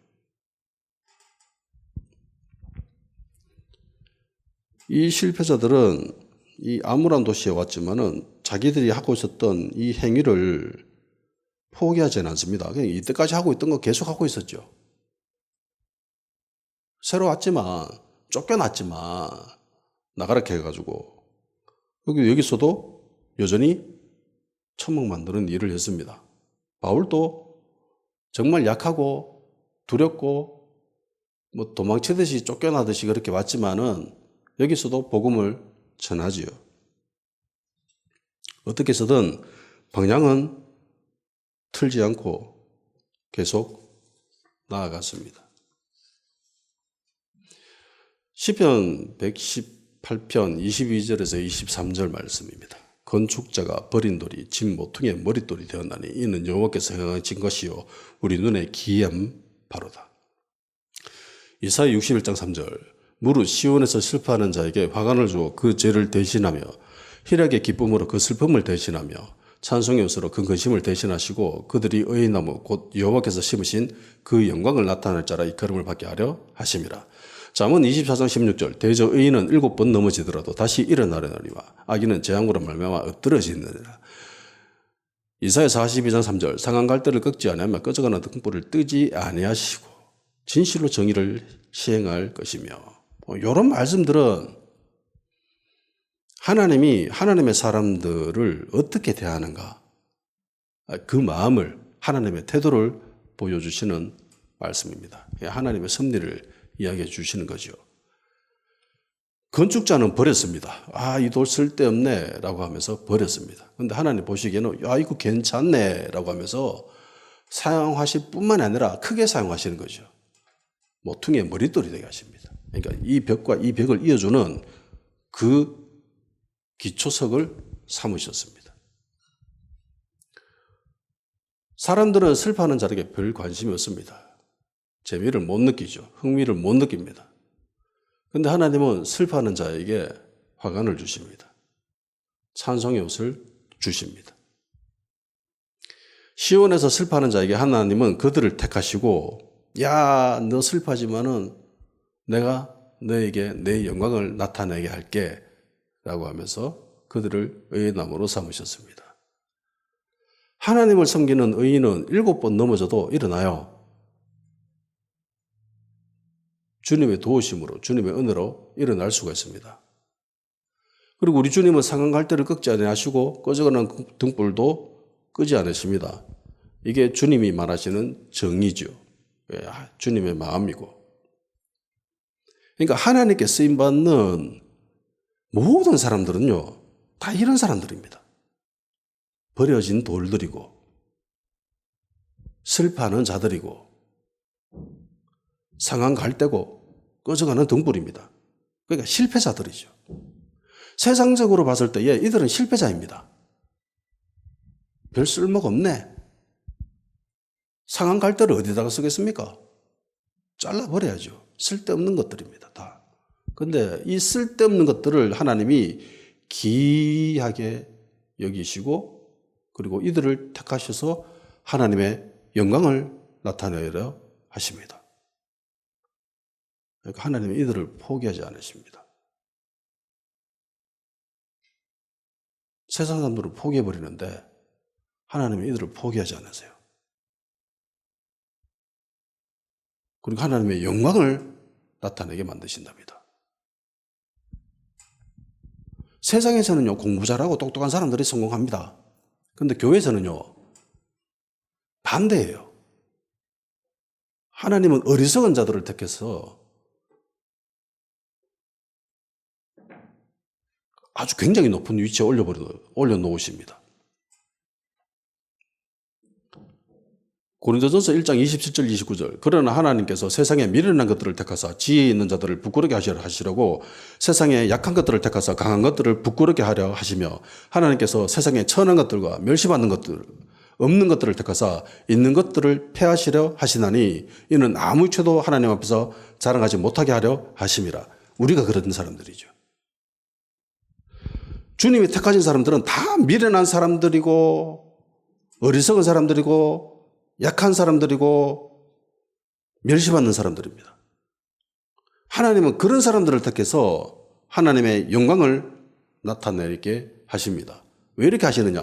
이 실패자들은 이 암울한 도시에 왔지만은 자기들이 하고 있었던 이 행위를 포기하지는 않습니다. 그냥 이때까지 하고 있던 거 계속 하고 있었죠. 새로 왔지만 쫓겨났지만 나가라 해가지고 여기서도 여전히 천막 만드는 일을 했습니다. 바울도 정말 약하고 두렵고 뭐 도망치듯이 쫓겨나듯이 그렇게 왔지만은 여기서도 복음을 전하지요. 어떻게 해서든 방향은 틀지 않고 계속 나아갔습니다. 시편 118편 22절에서 23절 말씀입니다. 건축자가 버린 돌이 진 모퉁이의 머릿돌이 되었나니 이는 여호와께서 행하신 것이요 우리 눈에 기이함 바로다. 이사야 61장 3절 무릇 시온에서 슬퍼하는 자에게 화관을 주어 그 죄를 대신하며 희락의 기쁨으로 그 슬픔을 대신하며 찬송의 옷으로 그 근심을 대신하시고 그들이 의인나무 곧 여호와께서 심으신 그 영광을 나타낼 자라 이 걸음을 받게 하려 하심이라. 잠언 24장 16절 대저 의인은 7번 넘어지더라도 다시 일어나려니와 악인은 재앙으로 말미암아 엎드러지느니라. 이사야 42장 3절 상한 갈대를 꺾지 아니하며 꺼져가는 등불을 뜨지 아니하시고 진실로 정의를 시행할 것이며 이런 말씀들은 하나님이 하나님의 사람들을 어떻게 대하는가 그 마음을 하나님의 태도를 보여주시는 말씀입니다. 하나님의 섭리를 이야기해 주시는 거죠. 건축자는 버렸습니다. 이 돌 쓸데없네 라고 하면서 버렸습니다. 그런데 하나님 보시기에는 이거 괜찮네 라고 하면서 사용하실 뿐만 아니라 크게 사용하시는 거죠. 모퉁이의 머릿돌이 되게 하십니다. 그러니까 이 벽과 이 벽을 이어주는 그 기초석을 삼으셨습니다. 사람들은 슬퍼하는 자에게 별 관심이 없습니다. 재미를 못 느끼죠. 흥미를 못 느낍니다. 그런데 하나님은 슬퍼하는 자에게 화관을 주십니다. 찬송의 옷을 주십니다. 시온에서 슬퍼하는 자에게 하나님은 그들을 택하시고 야, 너 슬퍼하지만은 내가 너에게 내 영광을 나타내게 할게 라고 하면서 그들을 의인남으로 삼으셨습니다. 하나님을 섬기는 의인은 7번 넘어져도 일어나요. 주님의 도우심으로 주님의 은혜로 일어날 수가 있습니다. 그리고 우리 주님은 상한 갈대를 꺾지 아니하시고 꺼져가는 등불도 끄지 않으십니다. 이게 주님이 말하시는 정의죠. 주님의 마음이고. 그러니까 하나님께 쓰임받는 모든 사람들은요 다 이런 사람들입니다. 버려진 돌들이고 슬퍼하는 자들이고 상한 갈대고 꺼져가는 등불입니다. 그러니까 실패자들이죠. 세상적으로 봤을 때 이들은 실패자입니다. 별 쓸모가 없네. 상한 갈대를 어디다가 쓰겠습니까? 잘라버려야죠. 쓸데없는 것들입니다. 다. 그런데 이 쓸데없는 것들을 하나님이 귀하게 여기시고 그리고 이들을 택하셔서 하나님의 영광을 나타내려 하십니다. 그러니까 하나님은 이들을 포기하지 않으십니다. 세상 사람들을 포기해버리는데 하나님은 이들을 포기하지 않으세요. 그리고 하나님의 영광을 나타내게 만드신답니다. 세상에서는요, 공부 잘하고 똑똑한 사람들이 성공합니다. 그런데 교회에서는요, 반대예요. 하나님은 어리석은 자들을 택해서 아주 굉장히 높은 위치에 올려놓으십니다. 고린도전서 1장 27절 29절 그러나 하나님께서 세상에 미련한 것들을 택하사 지혜 있는 자들을 부끄럽게 하시려고 세상에 약한 것들을 택하사 강한 것들을 부끄럽게 하려 하시며 하나님께서 세상에 천한 것들과 멸시받는 것들 없는 것들을 택하사 있는 것들을 폐하시려 하시나니 이는 아무 죄도 하나님 앞에서 자랑하지 못하게 하려 하심이라. 우리가 그런 사람들이죠. 주님이 택하신 사람들은 다 미련한 사람들이고 어리석은 사람들이고 약한 사람들이고 멸시받는 사람들입니다. 하나님은 그런 사람들을 택해서 하나님의 영광을 나타내게 하십니다. 왜 이렇게 하시느냐?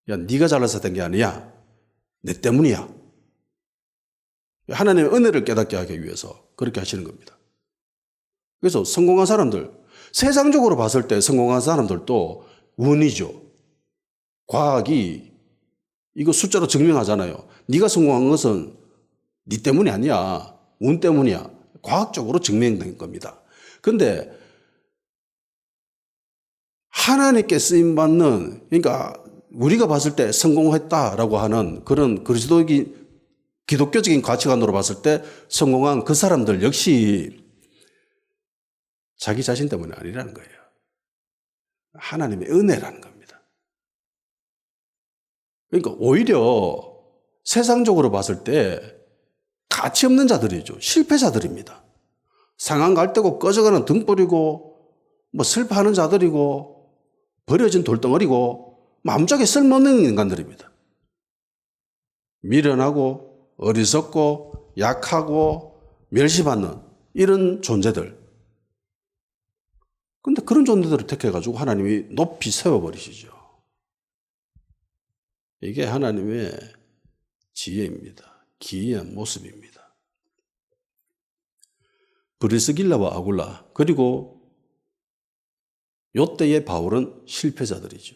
야, 네가 잘나서 된 게 아니야. 내 때문이야. 하나님의 은혜를 깨닫게 하기 위해서 그렇게 하시는 겁니다. 그래서 성공한 사람들, 세상적으로 봤을 때 성공한 사람들도 운이죠. 과학이 이거 숫자로 증명하잖아요. 네가 성공한 것은 네 때문이 아니야. 운 때문이야. 과학적으로 증명된 겁니다. 그런데 하나님께 쓰임받는, 그러니까 우리가 봤을 때 성공했다라고 하는 그런 기독교적인 가치관으로 봤을 때 성공한 그 사람들 역시 자기 자신 때문이 아니라는 거예요. 하나님의 은혜라는 겁니다. 그러니까 오히려 세상적으로 봤을 때 가치 없는 자들이죠. 실패자들입니다. 상한 갈대고 꺼져가는 등불이고 뭐 슬퍼하는 자들이고 버려진 돌덩어리고 아무짝에 쓸모없는 인간들입니다. 미련하고 어리석고 약하고 멸시받는 이런 존재들. 근데 그런 존재들을 택해가지고 하나님이 높이 세워버리시죠. 이게 하나님의 지혜입니다. 기이한 모습입니다. 브리스길라와 아굴라, 그리고 요때의 바울은 실패자들이죠.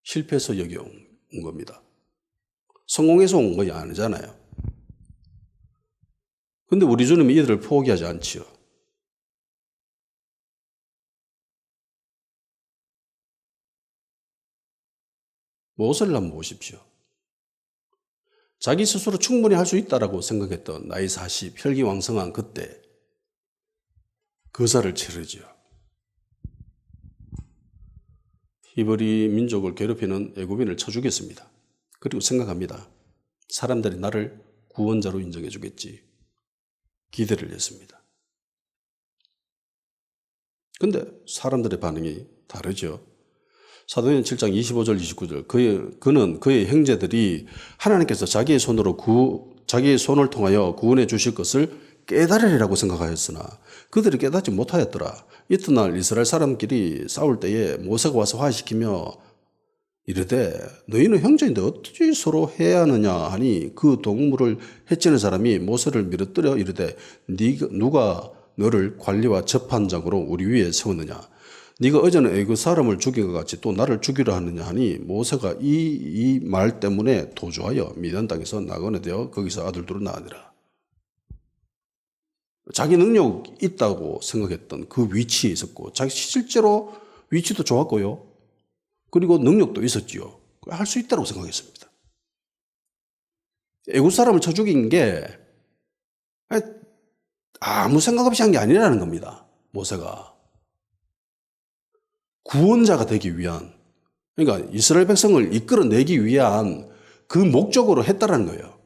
실패해서 여기 온 겁니다. 성공해서 온 것이 아니잖아요. 근데 우리 주님이 이들을 포기하지 않지요. 모세를 한번 보십시오. 자기 스스로 충분히 할 수 있다라고 생각했던 나이 40, 혈기왕성한 그때 거사를 치르지요. 히브리 민족을 괴롭히는 애굽인을 쳐 죽였습니다. 그리고 생각합니다. 사람들이 나를 구원자로 인정해 주겠지. 기대를 했습니다. 근데 사람들의 반응이 다르죠. 사도행전 7장 25절 29절 그는 그의 형제들이 하나님께서 자기의 손을 통하여 구원해 주실 것을 깨달으리라고 생각하였으나 그들이 깨닫지 못하였더라. 이튿날 이스라엘 사람끼리 싸울 때에 모세가 와서 화해시키며 이르되 너희는 형제인데 어찌 서로 해하느냐 하니 그 동물을 해치는 사람이 모세를 밀어뜨려 이르되 누가 너를 관리와 재판장으로 우리 위에 세웠느냐. 네가 어제는 애굽 사람을 죽인 것 같이 또 나를 죽이려 하느냐 하니 모세가 이 말 때문에 도주하여 미디안 땅에서 나그네 되어 거기서 아들들을 낳으니라. 자기 능력 있다고 생각했던 그 위치에 있었고 자기 실제로 위치도 좋았고요. 그리고 능력도 있었지요. 할 수 있다고 생각했습니다. 애굽 사람을 쳐 죽인 게 아무 생각 없이 한 게 아니라는 겁니다. 모세가. 구원자가 되기 위한, 그러니까 이스라엘 백성을 이끌어내기 위한 그 목적으로 했다라는 거예요.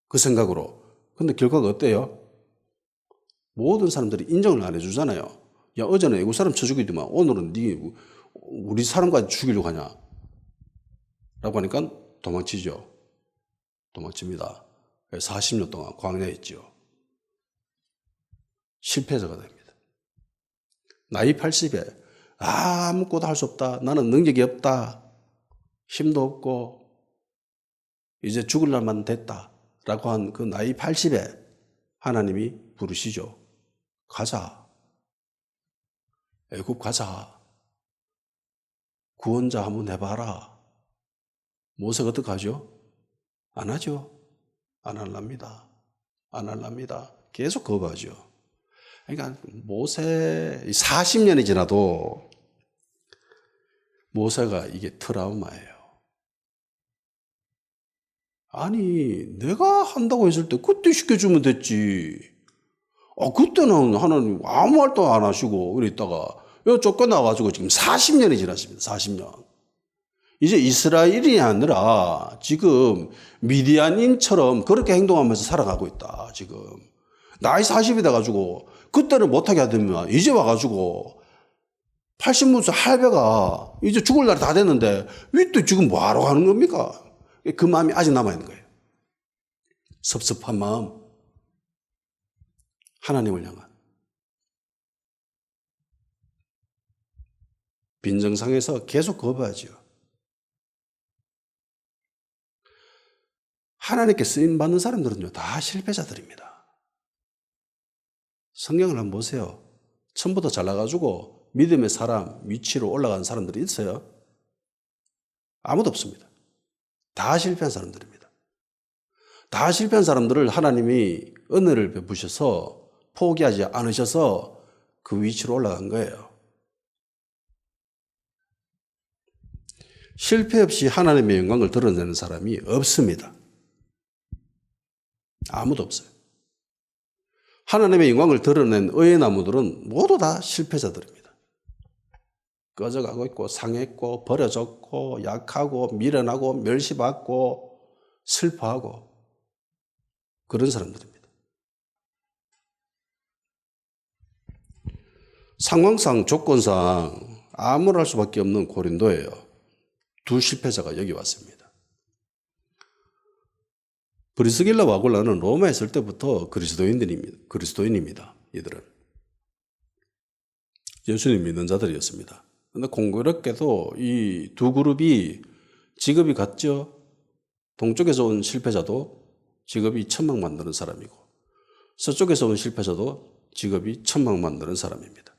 그 생각으로. 근데 결과가 어때요? 모든 사람들이 인정을 안 해주잖아요. 야, 어제는 애국 사람 쳐 죽이더만 오늘은 네 우리 사람까지 죽이려고 하냐? 라고 하니까 도망치죠. 도망칩니다. 40년 동안 광야에 있죠. 실패자가 됩니다. 나이 80에 아무것도 할 수 없다. 나는 능력이 없다. 힘도 없고 이제 죽을 날만 됐다. 라고 한 그 나이 80에 하나님이 부르시죠. 가자. 애굽 가자. 구원자 한번 해봐라. 모세가 어떻게 하죠? 안 하죠. 안 할랍니다. 안 할랍니다. 계속 거부하죠. 그러니까 모세 40년이 지나도 모세가 이게 트라우마예요. 아니 내가 한다고 했을 때 그때 시켜주면 됐지. 그때는 하나님 아무 말도 안 하시고 그랬다가 쫓겨나가지고 지금 40년이 지났습니다. 40년. 이제 이스라엘이 아니라 지금 미디안인처럼 그렇게 행동하면서 살아가고 있다. 지금 나이 40이 돼가지고 그때는 못하게 하더니만 이제 와가지고 80무수 할배가 이제 죽을 날이 다 됐는데 왜 또 지금 뭐하러 가는 겁니까? 그 마음이 아직 남아있는 거예요. 섭섭한 마음. 하나님을 향한. 빈정상에서 계속 거부하죠. 하나님께 쓰임받는 사람들은요, 다 실패자들입니다. 성경을 한번 보세요. 처음부터 잘나가지고 믿음의 사람, 위치로 올라간 사람들이 있어요? 아무도 없습니다. 다 실패한 사람들입니다. 다 실패한 사람들을 하나님이 은혜를 베푸셔서 포기하지 않으셔서 그 위치로 올라간 거예요. 실패 없이 하나님의 영광을 드러내는 사람이 없습니다. 아무도 없어요. 하나님의 영광을 드러낸 의의 나무들은 모두 다 실패자들입니다. 꺼져가고 있고 상했고 버려졌고 약하고 미련하고 멸시받고 슬퍼하고 그런 사람들입니다. 상황상 조건상 암울할 수밖에 없는 고린도예요. 두 실패자가 여기 왔습니다. 브리스길라와 아굴라는 로마에 있을 때부터 그리스도인입니다. 이들은 예수님 믿는 자들이었습니다. 그런데 공교롭게도 이 두 그룹이 직업이 같죠. 동쪽에서 온 실패자도 직업이 천막 만드는 사람이고, 서쪽에서 온 실패자도 직업이 천막 만드는 사람입니다.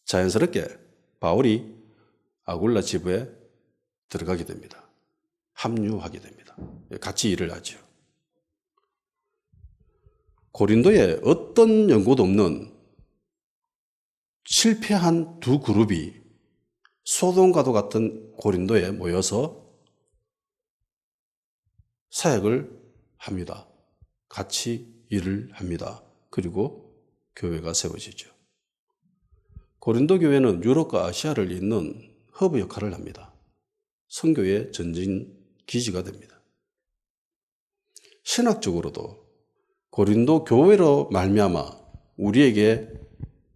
자연스럽게 바울이 아굴라 지부에 들어가게 됩니다. 합류하게 됩니다. 같이 일을 하죠. 고린도에 어떤 연고도 없는 실패한 두 그룹이 소돔과도 같은 고린도에 모여서 사역을 합니다. 같이 일을 합니다. 그리고 교회가 세워지죠. 고린도 교회는 유럽과 아시아를 잇는 허브 역할을 합니다. 선교의 전진 기지가 됩니다. 신학적으로도 고린도 교회로 말미암아 우리에게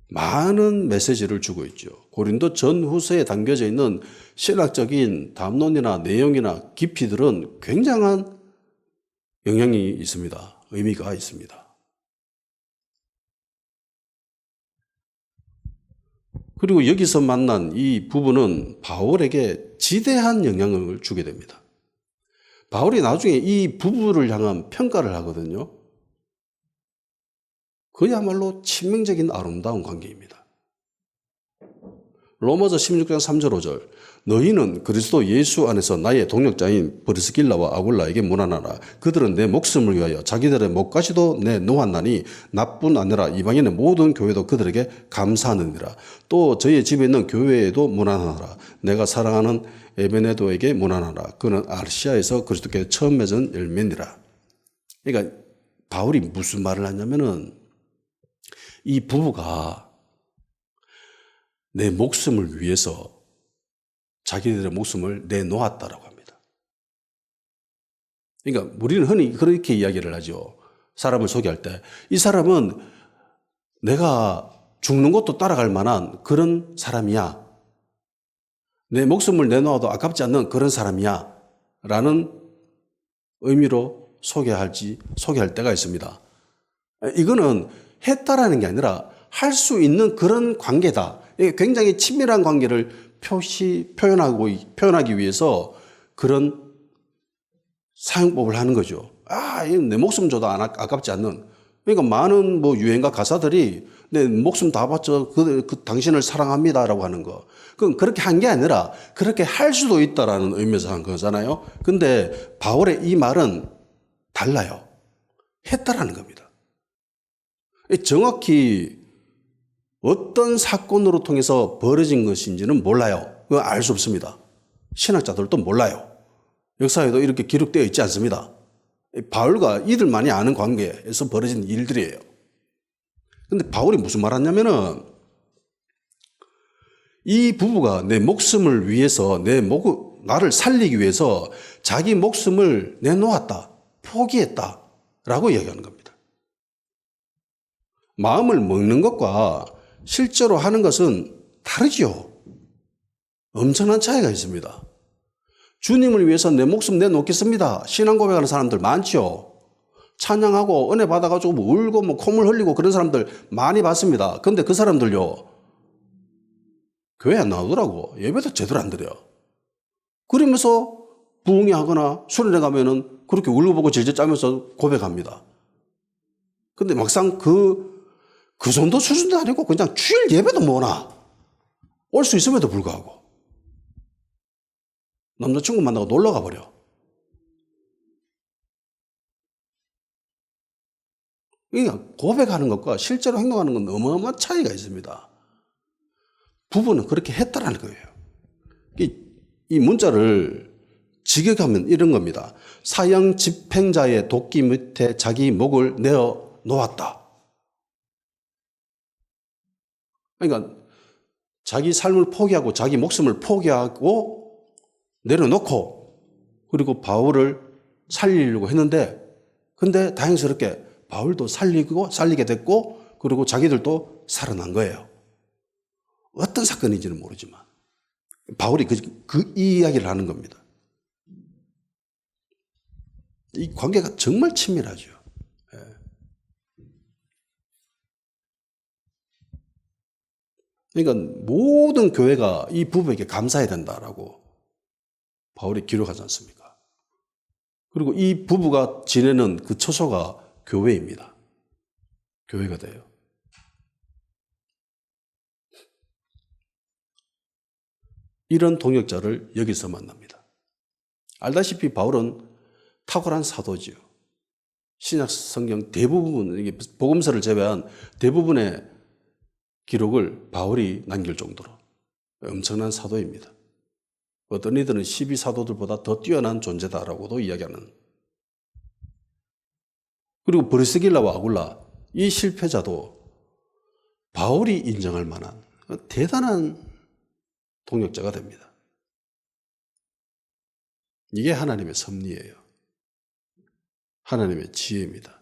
많은 메시지를 주고 있죠. 고린도 전후서에 담겨져 있는 신학적인 담론이나 내용이나 깊이들은 굉장한 영향이 있습니다. 의미가 있습니다. 그리고 여기서 만난 이 부부는 바울에게 지대한 영향을 주게 됩니다. 바울이 나중에 이 부부를 향한 평가를 하거든요. 그야말로 치명적인 아름다운 관계입니다. 로마서 16장 3절 5절 너희는 그리스도 예수 안에서 나의 동력자인 브리스길라와 아굴라에게 문안하라. 그들은 내 목숨을 위하여 자기들의 목까지도 내놓았나니 나뿐 아니라 이방인의 모든 교회도 그들에게 감사하느니라. 또 저희의 집에 있는 교회에도 문안하라. 내가 사랑하는 에베네도에게 문안하라. 그는 아시아에서 그리스도께 처음 맺은 열매니라. 그러니까 바울이 무슨 말을 하냐면은 이 부부가 내 목숨을 위해서 자기들의 목숨을 내놓았다라고 합니다. 그러니까 우리는 흔히 그렇게 이야기를 하죠. 사람을 소개할 때 이 사람은 내가 죽는 것도 따라갈 만한 그런 사람이야. 내 목숨을 내놓아도 아깝지 않는 그런 사람이야. 라는 의미로 소개할 때가 있습니다. 이거는 했다라는 게 아니라 할 수 있는 그런 관계다. 굉장히 친밀한 관계를 표현하기 위해서 그런 사용법을 하는 거죠. 내 목숨 줘도 아깝지 않는. 그러니까 많은 유행가 가사들이 내 목숨 다 바쳐 당신을 사랑합니다라고 하는 거. 그건 그렇게 한 게 아니라 그렇게 할 수도 있다라는 의미에서 한 거잖아요. 근데 바울의 이 말은 달라요. 했다라는 겁니다. 정확히 어떤 사건으로 통해서 벌어진 것인지는 몰라요. 그거 알 수 없습니다. 신학자들도 몰라요. 역사에도 이렇게 기록되어 있지 않습니다. 바울과 이들만이 아는 관계에서 벌어진 일들이에요. 근데 바울이 무슨 말 하냐면은 이 부부가 내 목숨을 위해서 나를 살리기 위해서 자기 목숨을 내놓았다. 포기했다. 라고 이야기하는 겁니다. 마음을 먹는 것과 실제로 하는 것은 다르죠. 엄청난 차이가 있습니다. 주님을 위해서 내 목숨 내놓겠습니다. 신앙 고백하는 사람들 많죠. 찬양하고 은혜 받아가지고 울고 콧물 흘리고 그런 사람들 많이 봤습니다. 근데 그 사람들요, 교회 안 나오더라고. 예배도 제대로 안 드려. 그러면서 부흥이 하거나 수련회 가면은 그렇게 울고보고 질질 짜면서 고백합니다. 근데 막상 그 정도 수준도 아니고 그냥 주일 예배도 못 와. 올 수 있음에도 불구하고. 남자친구 만나고 놀러 가버려. 그러니까 고백하는 것과 실제로 행동하는 건 어마어마한 차이가 있습니다. 부부는 그렇게 했다라는 거예요. 이 문자를 직역하면 이런 겁니다. 사형 집행자의 도끼 밑에 자기 목을 내어 놓았다. 그러니까 자기 삶을 포기하고 자기 목숨을 포기하고 내려놓고 그리고 바울을 살리려고 했는데 근데 다행스럽게 바울도 살리게 됐고 그리고 자기들도 살아난 거예요. 어떤 사건인지는 모르지만 이 이야기를 하는 겁니다. 이 관계가 정말 친밀하죠. 그러니까 모든 교회가 이 부부에게 감사해야 된다라고 바울이 기록하지 않습니까? 그리고 이 부부가 지내는 그 처소가 교회입니다. 교회가 돼요. 이런 동역자를 여기서 만납니다. 알다시피 바울은 탁월한 사도지요. 신약 성경 대부분, 이게 복음서를 제외한 대부분의 기록을 바울이 남길 정도로 엄청난 사도입니다. 어떤 이들은 12사도들보다 더 뛰어난 존재다라고도 이야기하는. 그리고 브리스길라와 아굴라, 이 실패자도 바울이 인정할 만한 대단한 동역자가 됩니다. 이게 하나님의 섭리예요. 하나님의 지혜입니다.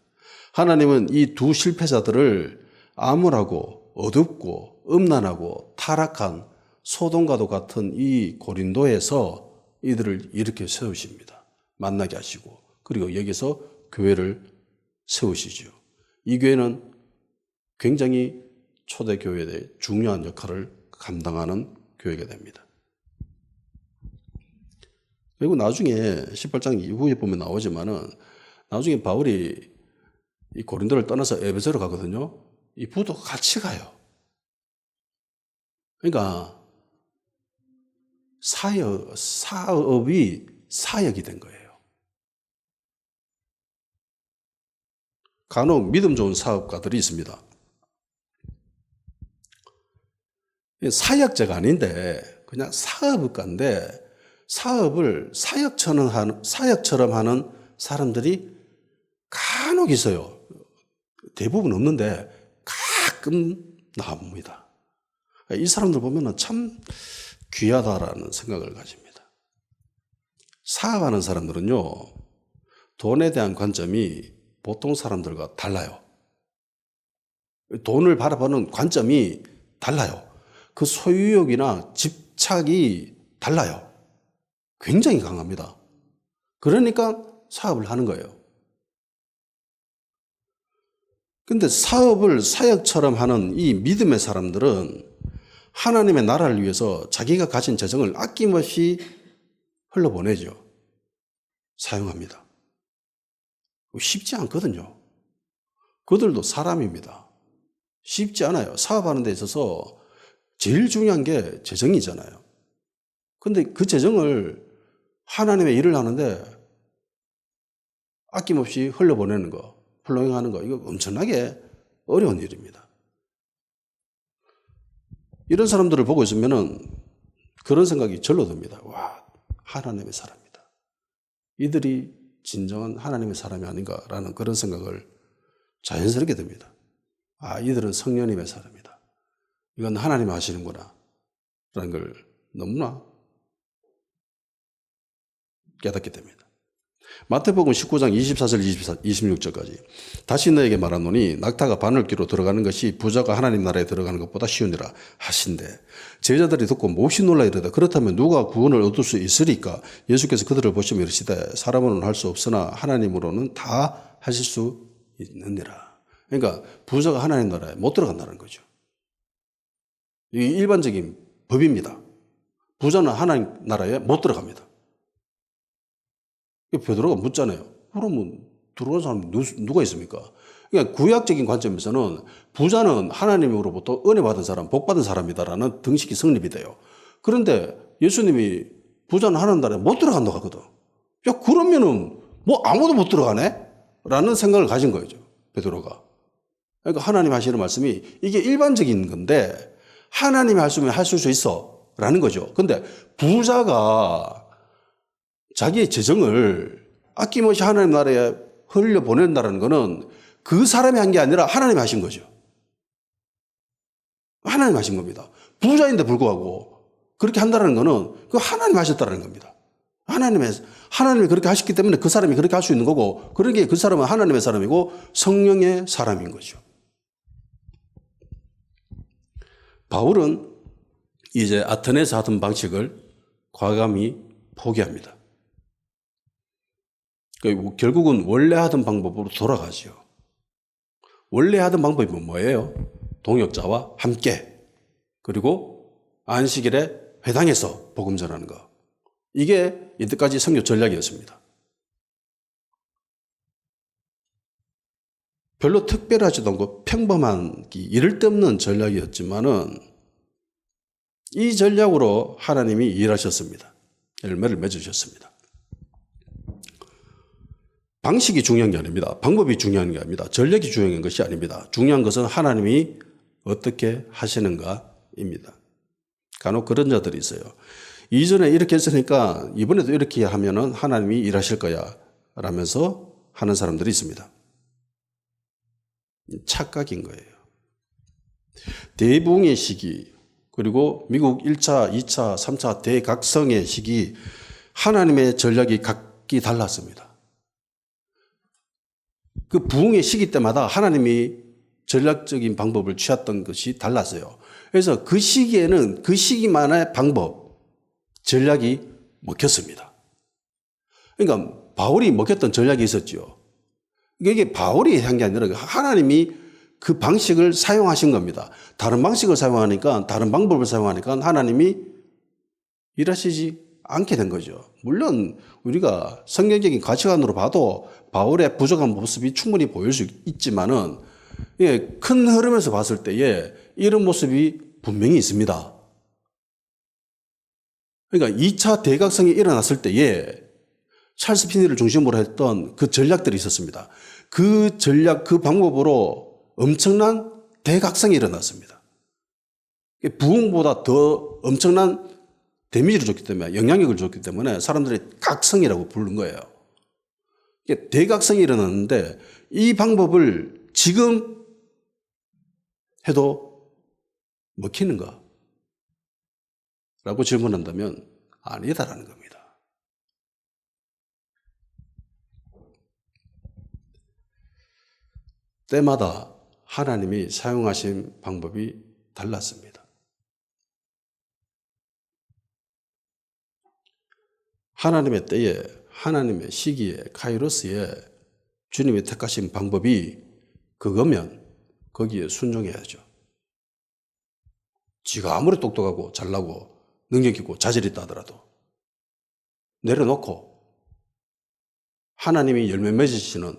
하나님은 이 두 실패자들을 암울하고 어둡고 음란하고 타락한 소돔과도 같은 이 고린도에서 이들을 이렇게 세우십니다. 만나게 하시고, 그리고 여기서 교회를 세우시죠. 이 교회는 굉장히 초대교회의 중요한 역할을 감당하는 교회가 됩니다. 그리고 나중에 18장 이후에 보면 나오지만은 나중에 바울이 이 고린도를 떠나서 에베소로 가거든요. 이 부부도 같이 가요. 그러니까 사업이 사역이 된 거예요. 간혹 믿음 좋은 사업가들이 있습니다. 사역자가 아닌데 그냥 사업가인데 사업을 사역처럼 하는 사람들이 간혹 있어요. 대부분 없는데 가끔 나옵니다. 이 사람들 보면 참 귀하다라는 생각을 가집니다. 사업하는 사람들은요, 돈에 대한 관점이 보통 사람들과 달라요. 돈을 바라보는 관점이 달라요. 그 소유욕이나 집착이 달라요. 굉장히 강합니다. 그러니까 사업을 하는 거예요. 근데 사업을 사역처럼 하는 이 믿음의 사람들은 하나님의 나라를 위해서 자기가 가진 재정을 아낌없이 흘러보내죠. 사용합니다. 쉽지 않거든요. 그들도 사람입니다. 쉽지 않아요. 사업하는 데 있어서 제일 중요한 게 재정이잖아요. 근데 그 재정을 하나님의 일을 하는데 아낌없이 흘려보내는 거, 플로잉하는 거, 이거 엄청나게 어려운 일입니다. 이런 사람들을 보고 있으면은 그런 생각이 절로 듭니다. 와, 하나님의 사람이다. 이들이 진정한 하나님의 사람이 아닌가라는 그런 생각을 자연스럽게 듭니다. 아, 이들은 성령님의 사람이다. 이건 하나님이 하시는구나. 라는 걸 너무나 깨닫게 됩니다. 마태복음 19장 24절 26절까지 다시 너에게 말하노니 낙타가 바늘귀로 들어가는 것이 부자가 하나님 나라에 들어가는 것보다 쉬우니라 하신대. 제자들이 듣고 몹시 놀라 이르되 그렇다면 누가 구원을 얻을 수 있으리까? 예수께서 그들을 보시며 이르시되 사람으로는 할 수 없으나 하나님으로는 다 하실 수 있느니라. 그러니까 부자가 하나님 나라에 못 들어간다는 거죠. 이 일반적인 법입니다. 부자는 하나님 나라에 못 들어갑니다. 베드로가 묻잖아요. 그러면 들어간 사람이 누가 있습니까? 그러니까 구약적인 관점에서는 부자는 하나님으로부터 은혜 받은 사람, 복 받은 사람이다라는 등식이 성립이 돼요. 그런데 예수님이 부자는 하나님 나라에 못 들어간다고 하거든. 야, 그러면은 뭐 아무도 못 들어가네? 라는 생각을 가진 거죠. 베드로가. 그러니까 하나님 하시는 말씀이 이게 일반적인 건데 하나님이 할 수 있으면 할 수 있어. 라는 거죠. 근데 부자가 자기의 재정을 아낌없이 하나님 나라에 흘려보낸다는 것은 그 사람이 한 게 아니라 하나님이 하신 거죠. 하나님이 하신 겁니다. 부자인데 불구하고 그렇게 한다는 것은 그 하나님이 하셨다는 겁니다. 하나님이 그렇게 하셨기 때문에 그 사람이 그렇게 할 수 있는 거고, 그러기에 그 사람은 하나님의 사람이고 성령의 사람인 거죠. 바울은 이제 아테네에서 하던 방식을 과감히 포기합니다. 그러니까 결국은 원래 하던 방법으로 돌아가죠. 원래 하던 방법이 뭐예요? 동역자와 함께, 그리고 안식일에 회당에서 복음 전하는 거. 이게 이때까지 선교 전략이었습니다. 별로 특별하지도 않고 평범한 이를 데 없는 전략이었지만은 이 전략으로 하나님이 일하셨습니다. 열매를 맺으셨습니다. 방식이 중요한 게 아닙니다. 방법이 중요한 게 아닙니다. 전략이 중요한 것이 아닙니다. 중요한 것은 하나님이 어떻게 하시는가입니다. 간혹 그런 자들이 있어요. 이전에 이렇게 했으니까 이번에도 이렇게 하면은 하나님이 일하실 거야 라면서 하는 사람들이 있습니다. 착각인 거예요. 대붕의 시기, 그리고 미국 1차, 2차, 3차 대각성의 시기, 하나님의 전략이 각기 달랐습니다. 그 부흥의 시기 때마다 하나님이 전략적인 방법을 취했던 것이 달랐어요. 그래서 그 시기에는 그 시기만의 방법, 전략이 먹혔습니다. 그러니까 바울이 먹혔던 전략이 있었죠. 이게 바울이 한 게 아니라 하나님이 그 방식을 사용하신 겁니다. 다른 방식을 사용하니까, 다른 방법을 사용하니까 하나님이 일하시지 않게 된 거죠. 물론 우리가 성경적인 가치관으로 봐도 바울의 부족한 모습이 충분히 보일 수 있지만은 큰 흐름에서 봤을 때에 이런 모습이 분명히 있습니다. 그러니까 2차 대각성이 일어났을 때에 찰스 피니를 중심으로 했던 그 전략들이 있었습니다. 그 전략, 그 방법으로 엄청난 대각성이 일어났습니다. 부흥보다 더 엄청난 데미지를 줬기 때문에, 영향력을 줬기 때문에 사람들이 각성이라고 부른 거예요. 대각성이 일어났는데 이 방법을 지금 해도 먹히는가? 라고 질문한다면 아니다라는 겁니다. 때마다 하나님이 사용하신 방법이 달랐습니다. 하나님의 때에, 하나님의 시기에, 카이로스에 주님이 택하신 방법이 그거면 거기에 순종해야죠. 지가 아무리 똑똑하고 잘나고 능력 있고 자질 있다 하더라도 내려놓고 하나님이 열매 맺으시는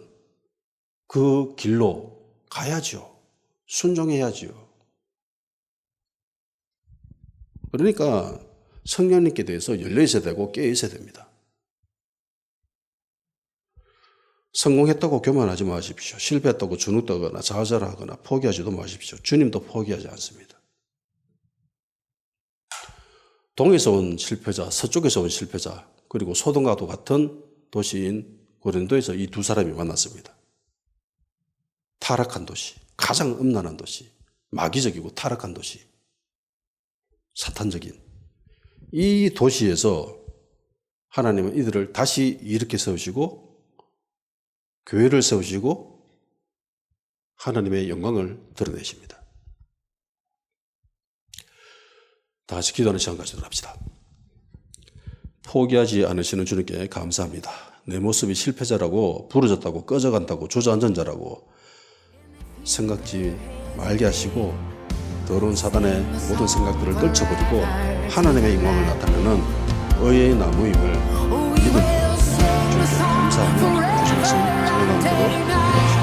그 길로 가야죠. 순종해야죠. 그러니까 성령님께 대해서 열려 있어야 되고 깨어 있어야 됩니다. 성공했다고 교만하지 마십시오. 실패했다고 주눅들거나 좌절하거나 포기하지도 마십시오. 주님도 포기하지 않습니다. 동에서 온 실패자, 서쪽에서 온 실패자, 그리고 소돔과도 같은 도시인 고린도에서 이 두 사람이 만났습니다. 타락한 도시, 가장 음란한 도시, 마귀적이고 타락한 도시, 사탄적인 이 도시에서 하나님은 이들을 다시 일으켜 세우시고 교회를 세우시고 하나님의 영광을 드러내십니다. 다 같이 기도하는 시간 가지도록 합시다. 포기하지 않으시는 주님께 감사합니다. 내 모습이 실패자라고 부러졌다고 꺼져간다고 주저앉은 자라고 생각지 말게 하시고 더러운 사단의 모든 생각들을 떨쳐버리고 하나님의 영광을 나타내는 의의 나무임을 믿습니다. 주님께 감사하며 주신 말씀 전해나오도록